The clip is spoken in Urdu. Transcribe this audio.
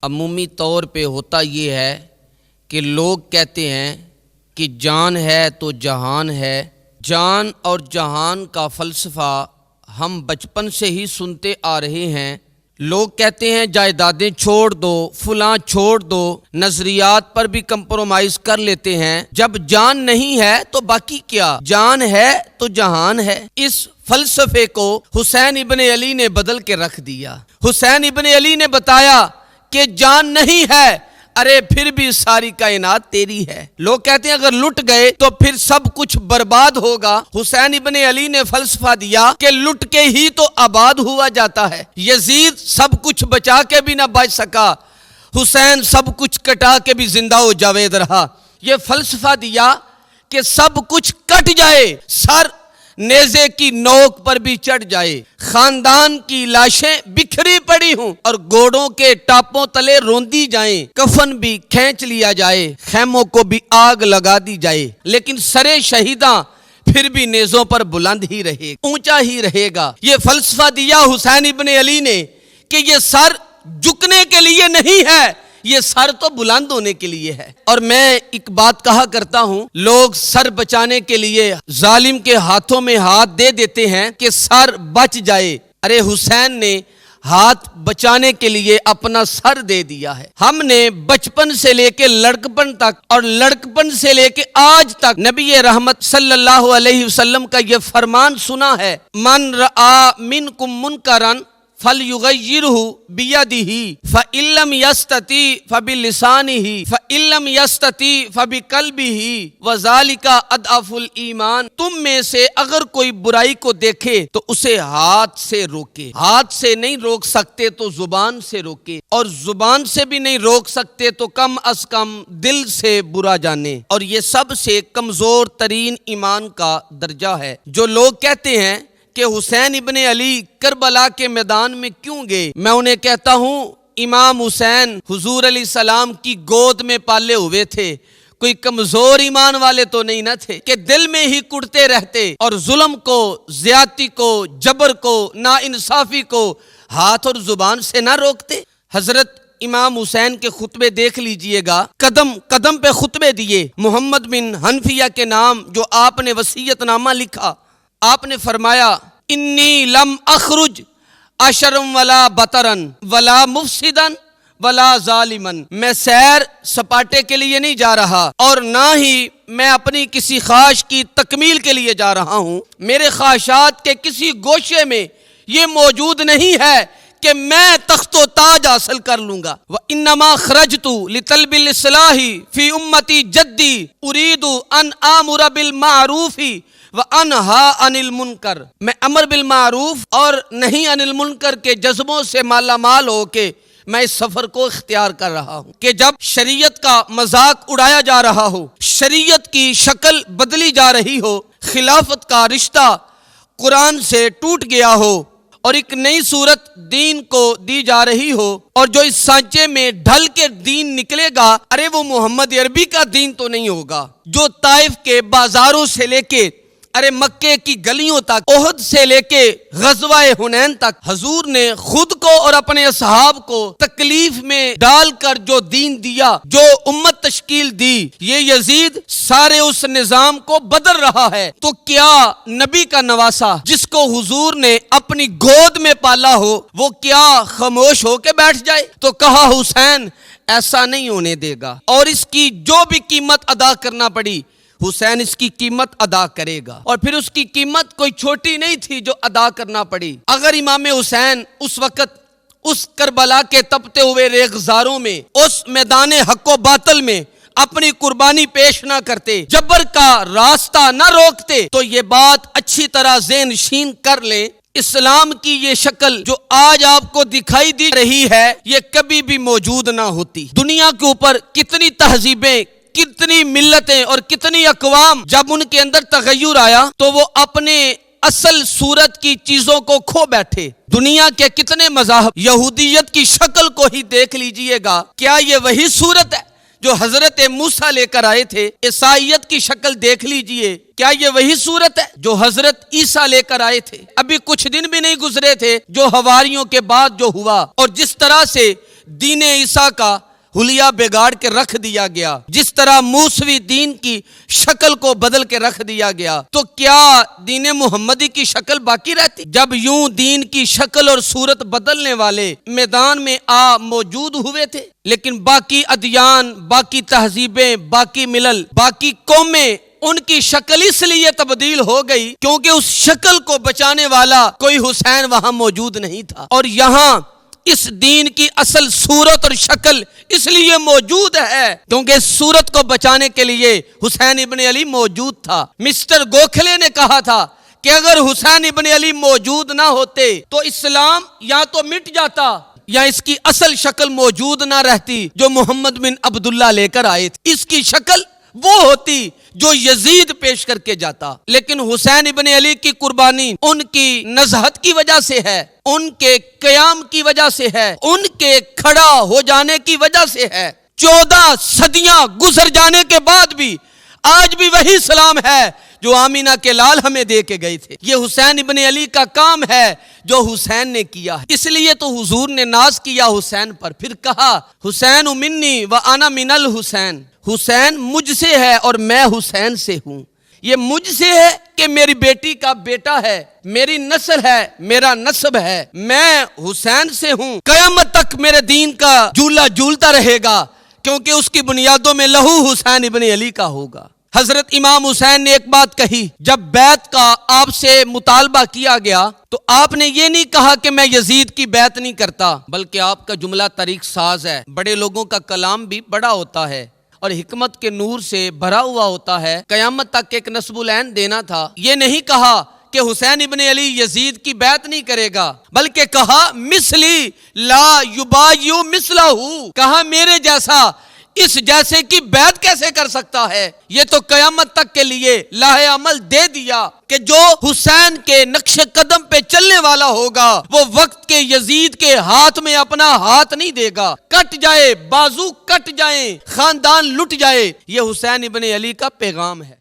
عمومی طور پہ ہوتا یہ ہے کہ لوگ کہتے ہیں کہ جان ہے تو جہان ہے۔ جان اور جہان کا فلسفہ ہم بچپن سے ہی سنتے آ رہے ہیں۔ لوگ کہتے ہیں جائیدادیں چھوڑ دو، فلاں چھوڑ دو، نظریات پر بھی کمپرومائز کر لیتے ہیں۔ جب جان نہیں ہے تو باقی کیا؟ جان ہے تو جہان ہے۔ اس فلسفے کو حسین ابن علی نے بدل کے رکھ دیا۔ حسین ابن علی نے بتایا کہ جان نہیں ہے، ارے پھر بھی ساری کائنات تیری ہے۔ لوگ کہتے ہیں اگر لٹ گئے تو پھر سب کچھ برباد ہوگا۔ حسین ابن علی نے فلسفہ دیا کہ لٹ کے ہی تو آباد ہوا جاتا ہے۔ یزید سب کچھ بچا کے بھی نہ بچ سکا، حسین سب کچھ کٹا کے بھی زندہ و جاوید رہا۔ یہ فلسفہ دیا کہ سب کچھ کٹ جائے، سر نیزے کی نوک پر بھی چڑھ جائے، خاندان کی لاشیں بکھری پڑی ہوں اور گھوڑوں کے ٹاپوں تلے روندی جائیں، کفن بھی کھینچ لیا جائے، خیموں کو بھی آگ لگا دی جائے، لیکن سرے شہیداں پھر بھی نیزوں پر بلند ہی رہے، اونچا ہی رہے گا۔ یہ فلسفہ دیا حسین ابن علی نے کہ یہ سر جھکنے کے لیے نہیں ہے، یہ سر تو بلند ہونے کے لیے ہے۔ اور میں ایک بات کہا کرتا ہوں، لوگ سر بچانے کے لیے ظالم کے ہاتھوں میں ہاتھ دے دیتے ہیں کہ سر بچ جائے۔ ارے حسین نے ہاتھ بچانے کے لیے اپنا سر دے دیا ہے۔ ہم نے بچپن سے لے کے لڑکپن تک اور لڑکپن سے لے کے آج تک نبی رحمت صلی اللہ علیہ وسلم کا یہ فرمان سنا ہے، من رآ منکم منکرن فَلْيُغَيِّرْهُ بِيَدِهِ فَإِن لَّمْ يَسْتَطِعْ فَبِلِسَانِهِ فَإِن لَّمْ يَسْتَطِعْ فَبِقَلْبِهِ وَذَلِكَ أَضْعَفُ الْإِيمَانِ۔ تم میں سے اگر کوئی برائی کو دیکھے تو اسے ہاتھ سے روکے، ہاتھ سے نہیں روک سکتے تو زبان سے روکے، اور زبان سے بھی نہیں روک سکتے تو کم از کم دل سے برا جانے، اور یہ سب سے کمزور ترین ایمان کا درجہ ہے۔ جو لوگ کہتے ہیں کہ حسین ابن علی کربلا کے میدان میں کیوں گئے، میں انہیں کہتا ہوں امام حسین حضور علیہ السلام کی گود میں پالے ہوئے تھے، کوئی کمزور ایمان والے تو نہیں نہ تھے کہ دل میں ہی کڑتے رہتے اور ظلم کو، زیادتی کو، جبر کو، ناانصافی کو ہاتھ اور زبان سے نہ روکتے۔ حضرت امام حسین کے خطبے دیکھ لیجئے گا، قدم قدم پہ خطبے دیے۔ محمد بن حنفیہ کے نام جو آپ نے وصیت نامہ لکھا، آپ نے فرمایا انی لم اخرج اشرم ولا بطرن ولا مفسدن ولا ظالمن، میں سیر سپاٹے کے لیے نہیں جا رہا اور نہ ہی میں اپنی کسی خواہش کی تکمیل کے لیے جا رہا ہوں۔ میرے خواہشات کے کسی گوشے میں یہ موجود نہیں ہے کہ میں تخت و تاج حاصل کر لوں گا۔ وَإِنَّمَا خَرَجْتُ لِطَلْبِ الْإِصْلَاحِ فِي أُمَّتِي جَدِّي أُرِيدُ أَنْ آمُرَ بِالْمَعْرُوفِ وَأَنْهَى عَنِ الْمُنْكَرِ، میں امر بالمعروف اور نہیں عن المنکر کے جذبوں سے مالا مال ہو کے میں اس سفر کو اختیار کر رہا ہوں کہ جب شریعت کا مذاق اڑایا جا رہا ہو، شریعت کی شکل بدلی جا رہی ہو، خلافت کا رشتہ قرآن سے ٹوٹ گیا ہو اور ایک نئی صورت دین کو دی جا رہی ہو، اور جو اس سانچے میں ڈھل کے دین نکلے گا، ارے وہ محمد عربی کا دین تو نہیں ہوگا جو طائف کے بازاروں سے لے کے ارے مکے کی گلیوں تک، احد سے لے کے غزوہ حنین تک حضور نے خود کو اور اپنے اصحاب کو تکلیف میں ڈال کر جو دین دیا، جو امت تشکیل دی، یہ یزید سارے اس نظام کو بدل رہا ہے۔ تو کیا نبی کا نواسا جس کو حضور نے اپنی گود میں پالا ہو، وہ کیا خاموش ہو کے بیٹھ جائے؟ تو کہا حسین ایسا نہیں ہونے دے گا، اور اس کی جو بھی قیمت ادا کرنا پڑی حسین اس کی قیمت ادا کرے گا، اور پھر اس کی قیمت کوئی چھوٹی نہیں تھی جو ادا کرنا پڑی۔ اگر امام حسین اس وقت اس کربلا کے تپتے ہوئے ریگزاروں میں، اس میدان حق و باطل میں اپنی قربانی پیش نہ کرتے، جبر کا راستہ نہ روکتے، تو یہ بات اچھی طرح ذہن نشین کر لیں، اسلام کی یہ شکل جو آج آپ کو دکھائی دی رہی ہے یہ کبھی بھی موجود نہ ہوتی۔ دنیا کے اوپر کتنی تہذیبیں، کتنی ملتیں اور کتنی اقوام، جب ان کے اندر تغیر آیا تو وہ اپنے اصل صورت کی چیزوں کو کھو بیٹھے۔ دنیا کے کتنے مذاہب، یہودیت کی شکل کو ہی دیکھ لیجئے گا، کیا یہ وہی صورت ہے جو حضرت موسیٰ لے کر آئے تھے؟ عیسائیت کی شکل دیکھ لیجئے، کیا یہ وہی صورت ہے جو حضرت عیسیٰ لے کر آئے تھے؟ ابھی کچھ دن بھی نہیں گزرے تھے جو حواریوں کے بعد جو ہوا، اور جس طرح سے دین عیسیٰ کا حلیہ بگاڑ کے رکھ دیا گیا، جس طرح موسوی دین کی شکل کو بدل کے رکھ دیا گیا، تو کیا دین محمدی کی شکل باقی رہتی؟ جب یوں دین کی شکل اور صورت بدلنے والے میدان میں موجود ہوئے تھے، لیکن باقی ادیان، باقی تہذیبیں، باقی ملل، باقی قومیں، ان کی شکل اس لیے تبدیل ہو گئی کیونکہ اس شکل کو بچانے والا کوئی حسین وہاں موجود نہیں تھا، اور یہاں اس دین کی اصل صورت اور شکل اس لیے موجود ہے کیونکہ اس صورت کو بچانے کے لیے حسین ابن علی موجود تھا۔ مسٹر گوکھلے نے کہا تھا کہ اگر حسین ابن علی موجود نہ ہوتے تو اسلام یا تو مٹ جاتا یا اس کی اصل شکل موجود نہ رہتی جو محمد بن عبداللہ لے کر آئے تھے۔ اس کی شکل وہ ہوتی جو یزید پیش کر کے جاتا، لیکن حسین ابن علی کی قربانی ان کی نزہت کی وجہ سے ہے، ان کے قیام کی وجہ سے ہے، ان کے کھڑا ہو جانے کی وجہ سے ہے۔ 14 صدیاں گزر جانے کے بعد بھی آج بھی وہی سلام ہے جو آمینہ کے لال ہمیں دے کے گئے تھے۔ یہ حسین ابن علی کا کام ہے جو حسین نے کیا ہے، اس لیے تو حضور نے ناز کیا حسین پر، پھر کہا حسین منی و انا من الحسین، حسین مجھ سے ہے اور میں حسین سے ہوں۔ یہ مجھ سے ہے کہ میری بیٹی کا بیٹا ہے، میری نسل ہے، میرا نسب ہے، میں حسین سے ہوں۔ قیامت تک میرے دین کا جھولا جھولتا رہے گا کیونکہ اس کی بنیادوں میں لہو حسین ابن علی کا ہوگا۔ حضرت امام حسین نے ایک بات کہی، جب بیعت کا آپ سے مطالبہ کیا گیا تو آپ نے یہ نہیں کہا کہ میں یزید کی بیعت نہیں کرتا، بلکہ آپ کا جملہ طریق ساز ہے۔ بڑے لوگوں کا کلام بھی بڑا ہوتا ہے اور حکمت کے نور سے بھرا ہوا ہوتا ہے، قیامت تک ایک نسب العین دینا تھا۔ یہ نہیں کہا کہ حسین ابن علی یزید کی بیعت نہیں کرے گا، بلکہ کہا مثلی لا یبایع مثلہ، کہا میرے جیسا اس جیسے کی بیعت کیسے کر سکتا ہے۔ یہ تو قیامت تک کے لیے لاہ عمل دے دیا کہ جو حسین کے نقش قدم پہ چلنے والا ہوگا وہ وقت کے یزید کے ہاتھ میں اپنا ہاتھ نہیں دے گا، کٹ جائے بازو، کٹ جائیں خاندان، لٹ جائے۔ یہ حسین ابن علی کا پیغام ہے۔